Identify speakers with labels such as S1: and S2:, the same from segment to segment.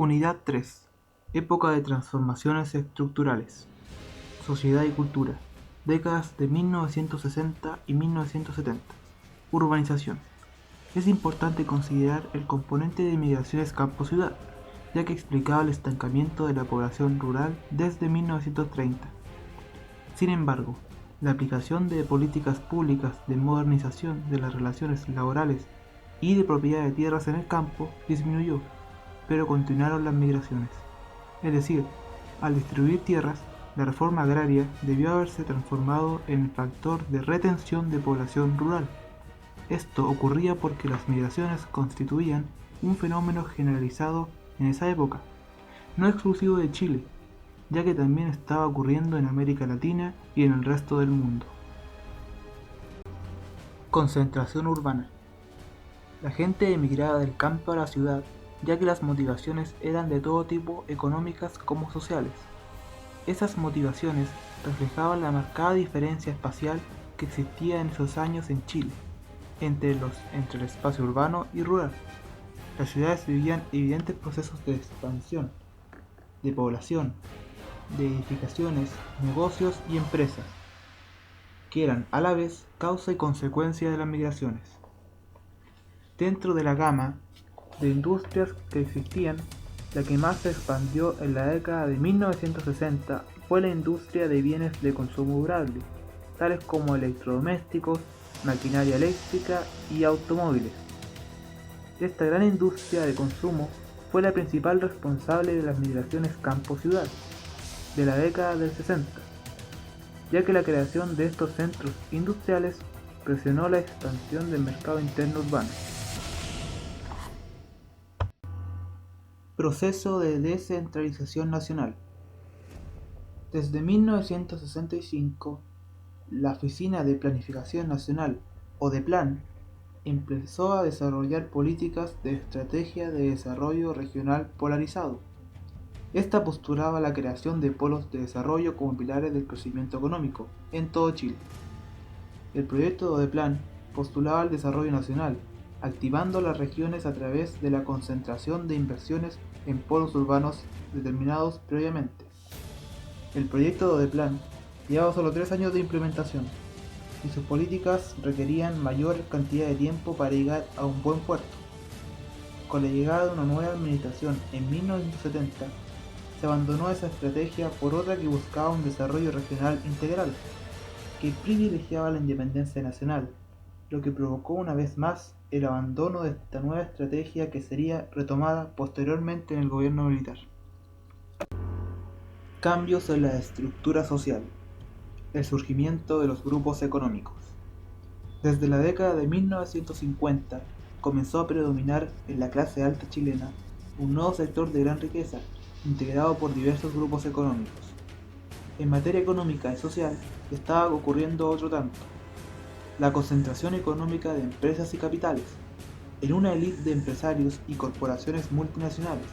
S1: Unidad 3. Época de transformaciones estructurales. Sociedad y cultura. Décadas de 1960 y 1970. Urbanización. Es importante considerar el componente de migraciones campo-ciudad, ya que explicaba el estancamiento de la población rural desde 1930. Sin embargo, la aplicación de políticas públicas de modernización de las relaciones laborales y de propiedad de tierras en el campo disminuyó, pero continuaron las migraciones. Es decir, al distribuir tierras, la reforma agraria debió haberse transformado en factor de retención de población rural. Esto ocurría porque las migraciones constituían un fenómeno generalizado en esa época, no exclusivo de Chile, ya que también estaba ocurriendo en América Latina y en el resto del mundo. Concentración urbana. La gente emigraba del campo a la ciudad, ya que las motivaciones eran de todo tipo, económicas como sociales. Esas motivaciones reflejaban la marcada diferencia espacial que existía en esos años en Chile, entre el espacio urbano y rural. Las ciudades vivían evidentes procesos de expansión, de población, de edificaciones, negocios y empresas, que eran a la vez causa y consecuencia de las migraciones. Dentro de la gama de industrias que existían, la que más se expandió en la década de 1960 fue la industria de bienes de consumo durable, tales como electrodomésticos, maquinaria eléctrica y automóviles. Esta gran industria de consumo fue la principal responsable de las migraciones campo-ciudad de la década del 60, ya que la creación de estos centros industriales presionó la expansión del mercado interno urbano. Proceso de descentralización nacional. Desde 1965, la Oficina de Planificación Nacional, o DEPLAN, empezó a desarrollar políticas de estrategia de desarrollo regional polarizado. Esta postulaba la creación de polos de desarrollo como pilares del crecimiento económico en todo Chile. El proyecto de DEPLAN postulaba el desarrollo nacional, activando las regiones a través de la concentración de inversiones en polos urbanos determinados previamente. El proyecto de plan llevaba solo 3 años de implementación, y sus políticas requerían mayor cantidad de tiempo para llegar a un buen puerto. Con la llegada de una nueva administración en 1970, se abandonó esa estrategia por otra que buscaba un desarrollo regional integral, que privilegiaba la independencia nacional, lo que provocó una vez más el abandono de esta nueva estrategia que sería retomada posteriormente en el gobierno militar. Cambios en la estructura social. El surgimiento de los grupos económicos. Desde la década de 1950 comenzó a predominar en la clase alta chilena un nuevo sector de gran riqueza, integrado por diversos grupos económicos. En materia económica y social estaba ocurriendo otro tanto: la concentración económica de empresas y capitales, en una élite de empresarios y corporaciones multinacionales.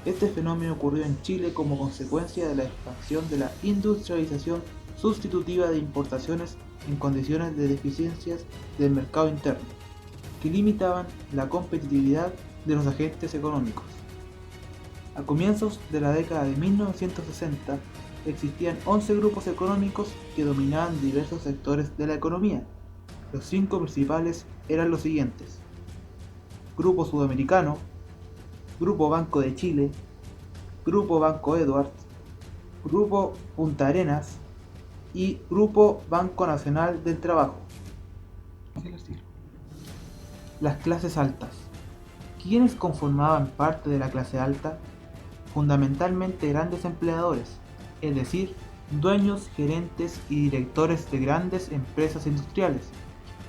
S1: Este fenómeno ocurrió en Chile como consecuencia de la expansión de la industrialización sustitutiva de importaciones en condiciones de deficiencias del mercado interno, que limitaban la competitividad de los agentes económicos. A comienzos de la década de 1960 existían 11 grupos económicos que dominaban diversos sectores de la economía. Los 5 principales eran los siguientes: Grupo Sudamericano, Grupo Banco de Chile, Grupo Banco Edwards, Grupo Punta Arenas y Grupo Banco Nacional del Trabajo. Las clases altas. ¿Quiénes conformaban parte de la clase alta? Fundamentalmente grandes empleadores, es decir, dueños, gerentes y directores de grandes empresas industriales,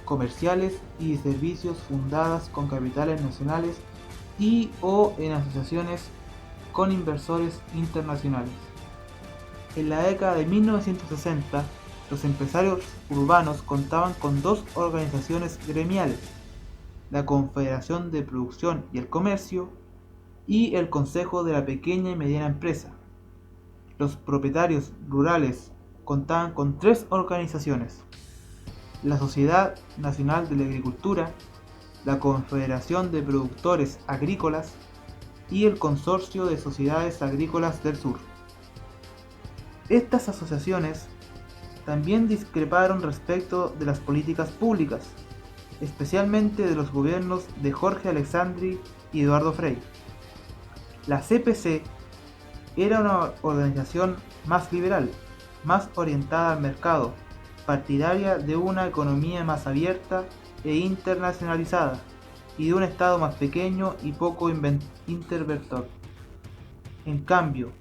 S1: comerciales y de servicios fundadas con capitales nacionales y o en asociaciones con inversores internacionales. En la década de 1960, los empresarios urbanos contaban con 2 organizaciones gremiales: la Confederación de Producción y el Comercio y el Consejo de la Pequeña y Mediana Empresa. Los propietarios rurales contaban con 3 organizaciones: la Sociedad Nacional de la Agricultura, la Confederación de Productores Agrícolas y el Consorcio de Sociedades Agrícolas del Sur. Estas asociaciones también discreparon respecto de las políticas públicas, especialmente de los gobiernos de Jorge Alessandri y Eduardo Frei. La CPC era una organización más liberal, más orientada al mercado, partidaria de una economía más abierta e internacionalizada y de un Estado más pequeño y poco interventor. En cambio,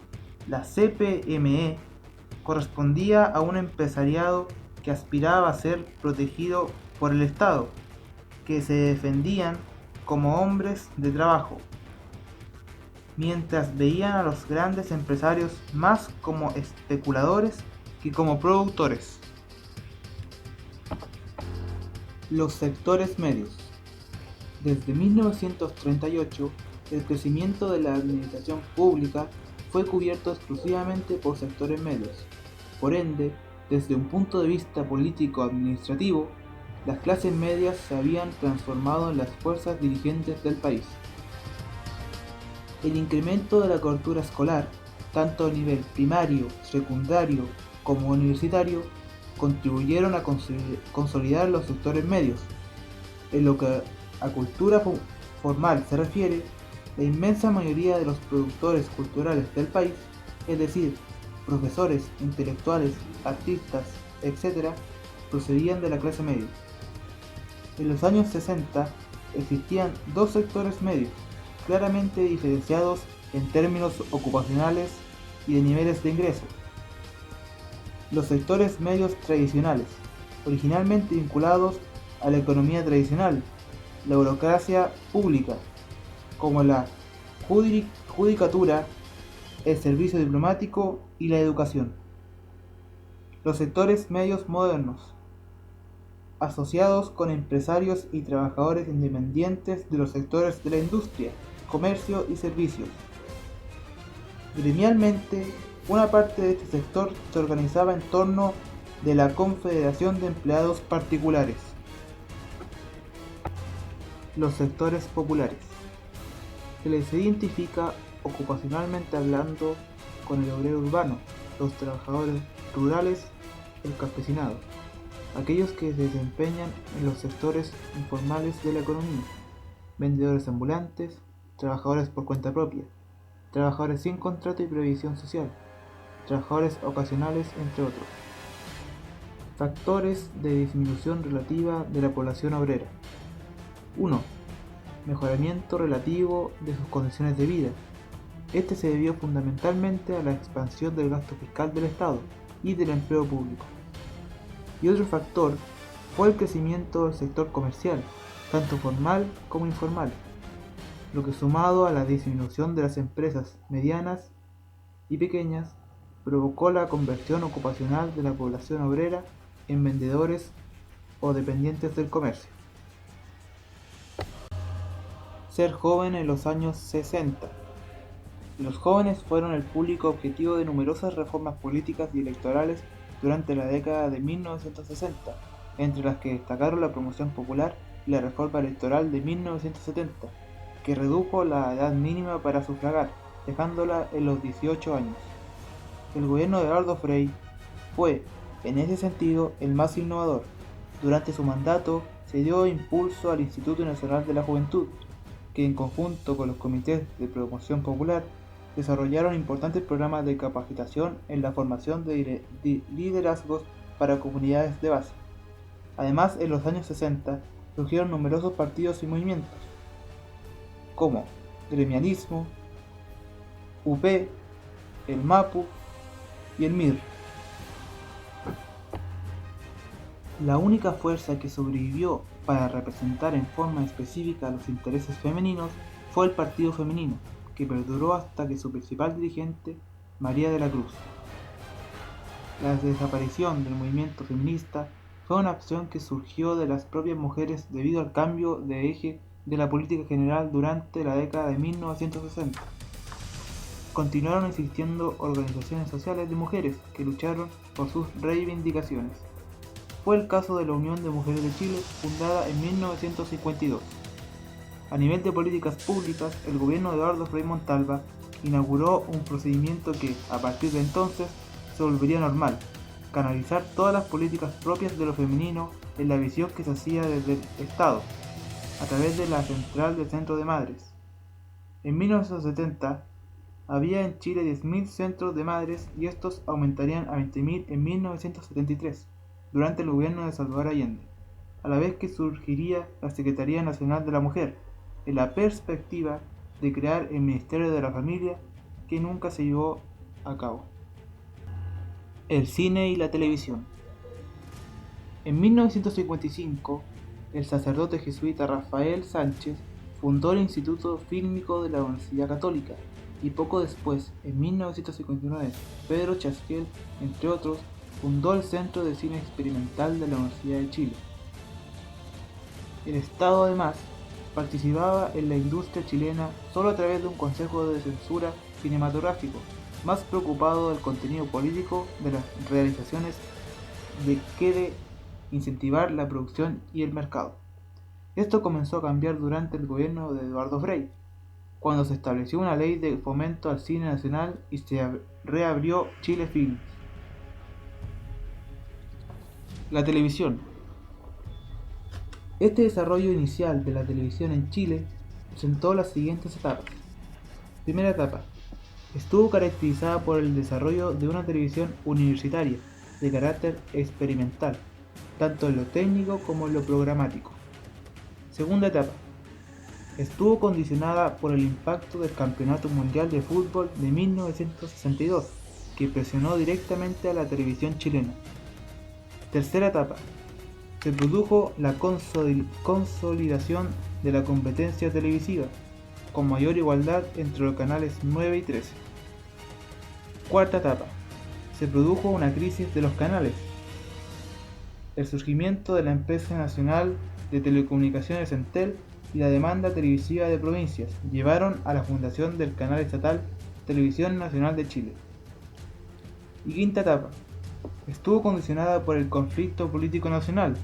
S1: la CPME correspondía a un empresariado que aspiraba a ser protegido por el Estado, que se defendían como hombres de trabajo, mientras veían a los grandes empresarios más como especuladores que como productores. Los sectores medios. Desde 1938, el crecimiento de la administración pública fue cubierto exclusivamente por sectores medios. Por ende, desde un punto de vista político-administrativo, las clases medias se habían transformado en las fuerzas dirigentes del país. El incremento de la cobertura escolar, tanto a nivel primario, secundario como universitario, contribuyeron a consolidar los sectores medios. En lo que a cultura formal se refiere, la inmensa mayoría de los productores culturales del país, es decir, profesores, intelectuales, artistas, etc., procedían de la clase media. En los años 60 existían dos sectores medios, claramente diferenciados en términos ocupacionales y de niveles de ingreso. Los sectores medios tradicionales, originalmente vinculados a la economía tradicional, la burocracia pública, como la judicatura, el servicio diplomático y la educación. Los sectores medios modernos, asociados con empresarios y trabajadores independientes de los sectores de la industria, comercio y servicios. Gremialmente, una parte de este sector se organizaba en torno de la Confederación de Empleados Particulares. Los sectores populares. Se les identifica ocupacionalmente hablando con el obrero urbano, los trabajadores rurales, el campesinado, aquellos que se desempeñan en los sectores informales de la economía, vendedores ambulantes, trabajadores por cuenta propia, trabajadores sin contrato y previsión social, trabajadores ocasionales, entre otros. Factores de disminución relativa de la población obrera. 1. Mejoramiento relativo de sus condiciones de vida. Este se debió fundamentalmente a la expansión del gasto fiscal del Estado y del empleo público. Y otro factor fue el crecimiento del sector comercial, tanto formal como informal, lo que sumado a la disminución de las empresas medianas y pequeñas, provocó la conversión ocupacional de la población obrera en vendedores o dependientes del comercio. Ser joven en los años 60. Los jóvenes fueron el público objetivo de numerosas reformas políticas y electorales durante la década de 1960, entre las que destacaron la promoción popular y la reforma electoral de 1970, que redujo la edad mínima para sufragar, dejándola en los 18 años. El gobierno de Eduardo Frei fue, en ese sentido, el más innovador. Durante su mandato se dio impulso al Instituto Nacional de la Juventud, que en conjunto con los comités de promoción popular desarrollaron importantes programas de capacitación en la formación de liderazgos para comunidades de base. Además, en los años 60 surgieron numerosos partidos y movimientos, como Gremialismo, UP, el MAPU y el MIR. La única fuerza que sobrevivió para representar en forma específica los intereses femeninos fue el Partido Femenino, que perduró hasta que su principal dirigente, María de la Cruz. La desaparición del movimiento feminista fue una acción que surgió de las propias mujeres debido al cambio de eje de la política general durante la década de 1960. Continuaron existiendo organizaciones sociales de mujeres que lucharon por sus reivindicaciones. Fue el caso de la Unión de Mujeres de Chile, fundada en 1952. A nivel de políticas públicas, el gobierno de Eduardo Frei Montalva inauguró un procedimiento que, a partir de entonces, se volvería normal: canalizar todas las políticas propias de lo femenino en la visión que se hacía desde el Estado, a través de la Central del Centro de Madres. En 1970, había en Chile 10.000 centros de madres y estos aumentarían a 20.000 en 1973, durante el gobierno de Salvador Allende, a la vez que surgiría la Secretaría Nacional de la Mujer, en la perspectiva de crear el Ministerio de la Familia, que nunca se llevó a cabo. El cine y la televisión. En 1955, el sacerdote jesuita Rafael Sánchez fundó el Instituto Fílmico de la Universidad Católica, y poco después, en 1959, Pedro Chasquiel, entre otros, fundó el Centro de Cine Experimental de la Universidad de Chile. El Estado, además, participaba en la industria chilena solo a través de un consejo de censura cinematográfico, más preocupado del contenido político de las realizaciones que de incentivar la producción y el mercado. Esto comenzó a cambiar durante el gobierno de Eduardo Frei, cuando se estableció una ley de fomento al cine nacional y se reabrió Chile Films. La televisión. Este desarrollo inicial de la televisión en Chile presentó las siguientes etapas. Primera etapa. Estuvo caracterizada por el desarrollo de una televisión universitaria, de carácter experimental, tanto en lo técnico como en lo programático. Segunda etapa. Estuvo condicionada por el impacto del Campeonato Mundial de Fútbol de 1962, que presionó directamente a la televisión chilena. Tercera etapa. Se produjo la consolidación de la competencia televisiva, con mayor igualdad entre los canales 9 y 13. Cuarta etapa. Se produjo una crisis de los canales. El surgimiento de la empresa nacional de telecomunicaciones Entel y la demanda televisiva de provincias llevaron a la fundación del canal estatal Televisión Nacional de Chile. Y quinta etapa. Estuvo condicionada por el conflicto político nacional.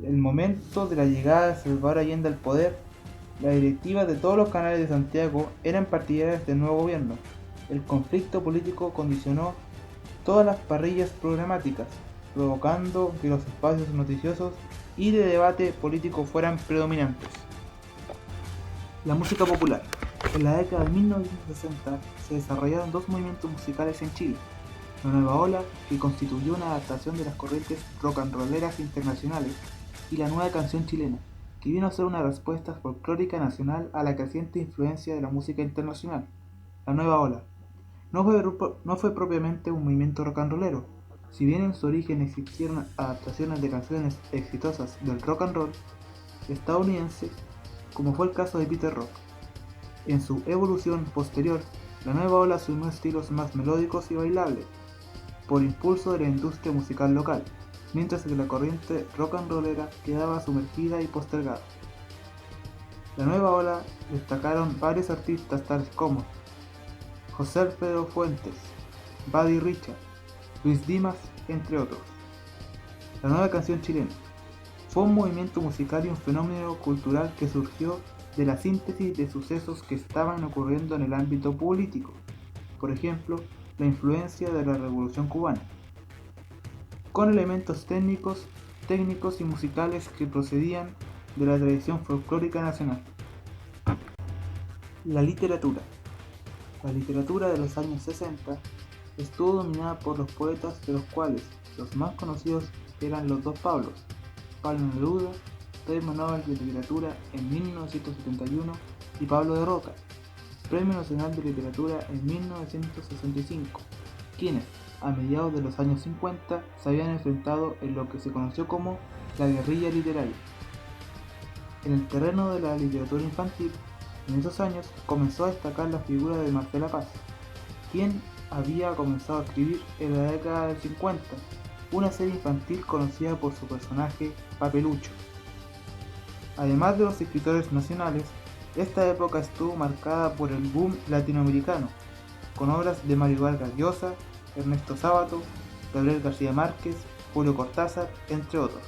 S1: El momento de la llegada de Salvador Allende al poder, las directivas de todos los canales de Santiago eran partidarias del nuevo gobierno. El conflicto político condicionó todas las parrillas programáticas, provocando que los espacios noticiosos y de debate político fueran predominantes. La música popular. En la década de 1960 se desarrollaron dos movimientos musicales en Chile: la Nueva Ola, que constituyó una adaptación de las corrientes rock and rolleras internacionales, y la Nueva Canción Chilena, que vino a ser una respuesta folclórica nacional a la creciente influencia de la música internacional. La Nueva Ola no fue propiamente un movimiento rock and rollero. Si bien en su origen existieron adaptaciones de canciones exitosas del rock and roll estadounidense, como fue el caso de Peter Rock, en su evolución posterior, la Nueva Ola asumió estilos más melódicos y bailables, por impulso de la industria musical local, mientras que la corriente rock and rollera quedaba sumergida y postergada. La Nueva Ola destacaron varios artistas tales como José Alfredo Fuentes, Buddy Richard, Luis Dimas, entre otros. La Nueva Canción Chilena fue un movimiento musical y un fenómeno cultural que surgió de la síntesis de sucesos que estaban ocurriendo en el ámbito político, por ejemplo, la influencia de la Revolución Cubana, con elementos técnicos y musicales que procedían de la tradición folclórica nacional. La literatura. La literatura de los años 60 estuvo dominada por los poetas, de los cuales los más conocidos eran los dos Pablos: Pablo Neruda, Premio Nobel de Literatura en 1971, y Pablo de Roca, Premio Nacional de Literatura en 1965, quienes, a mediados de los años 50, se habían enfrentado en lo que se conoció como la guerrilla literaria. En el terreno de la literatura infantil, en esos años comenzó a destacar la figura de Marcela Paz, quien había comenzado a escribir en la década del 50 una serie infantil conocida por su personaje Papelucho. Además de los escritores nacionales, esta época estuvo marcada por el boom latinoamericano, con obras de Mario Vargas Llosa, Ernesto Sábato, Gabriel García Márquez, Julio Cortázar, entre otros.